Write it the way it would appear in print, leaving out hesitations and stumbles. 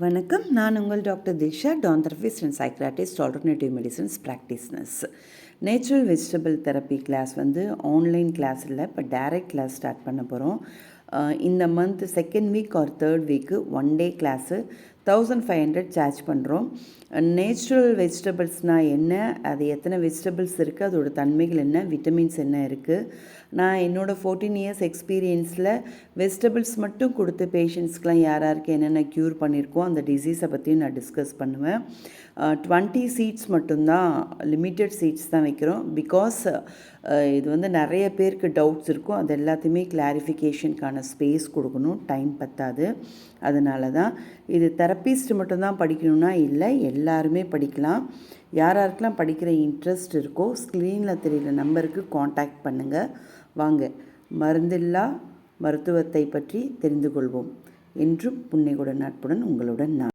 வணக்கம். நான் உங்கள் டாக்டர் திக்ஷா, டான் therapist and psychiatrist, alternative medicines practitioners. Natural vegetable therapy class online class இல்லை, இப்போ டைரக்ட் கிளாஸ் ஸ்டார்ட் பண்ண போகிறோம். இந்த month second week or third week 1 day class 1500 charge பண்ணுறோம். நேச்சுரல் வெஜிடபிள்ஸ்னால் என்ன, அது எத்தனை வெஜிடபிள்ஸ் இருக்குது, அதோட தன்மைகள் என்ன, விட்டமின்ஸ் என்ன இருக்குது. நான் என்னோடய 14 இயர்ஸ் எக்ஸ்பீரியன்ஸில் வெஜிடபிள்ஸ் மட்டும் கொடுத்து பேஷண்ட்ஸ்க்கெலாம் யாருக்கு என்னென்ன க்யூர் பண்ணியிருக்கோம் அந்த டிசீஸை பற்றியும் நான் டிஸ்கஸ் பண்ணுவேன். 20 சீட்ஸ் மட்டும்தான், லிமிட்டட் சீட்ஸ் தான் வைக்கிறோம். பிகாஸ் இது நிறைய பேருக்கு டவுட்ஸ் இருக்கும், அது எல்லாத்தையுமே கிளாரிஃபிகேஷனுக்கான ஸ்பேஸ் கொடுக்கணும், டைம் பத்தாது. அதனால தான் இது தெரப்பிஸ்ட் மட்டும்தான் படிக்கணும்னா இல்லை, எல்லாருமே படிக்கலாம். யாருக்கெல்லாம் படிக்கிற இன்ட்ரெஸ்ட் இருக்கோ ஸ்க்ரீனில் தெரிகிற நம்பருக்கு காண்டாக்ட் பண்ணுங்கள். வாங்க, மருந்தில்லா மருத்துவத்தை பற்றி தெரிந்து கொள்வோம். என்றும் புன்னைகுட நட்புடன் உங்களுடன் நான்.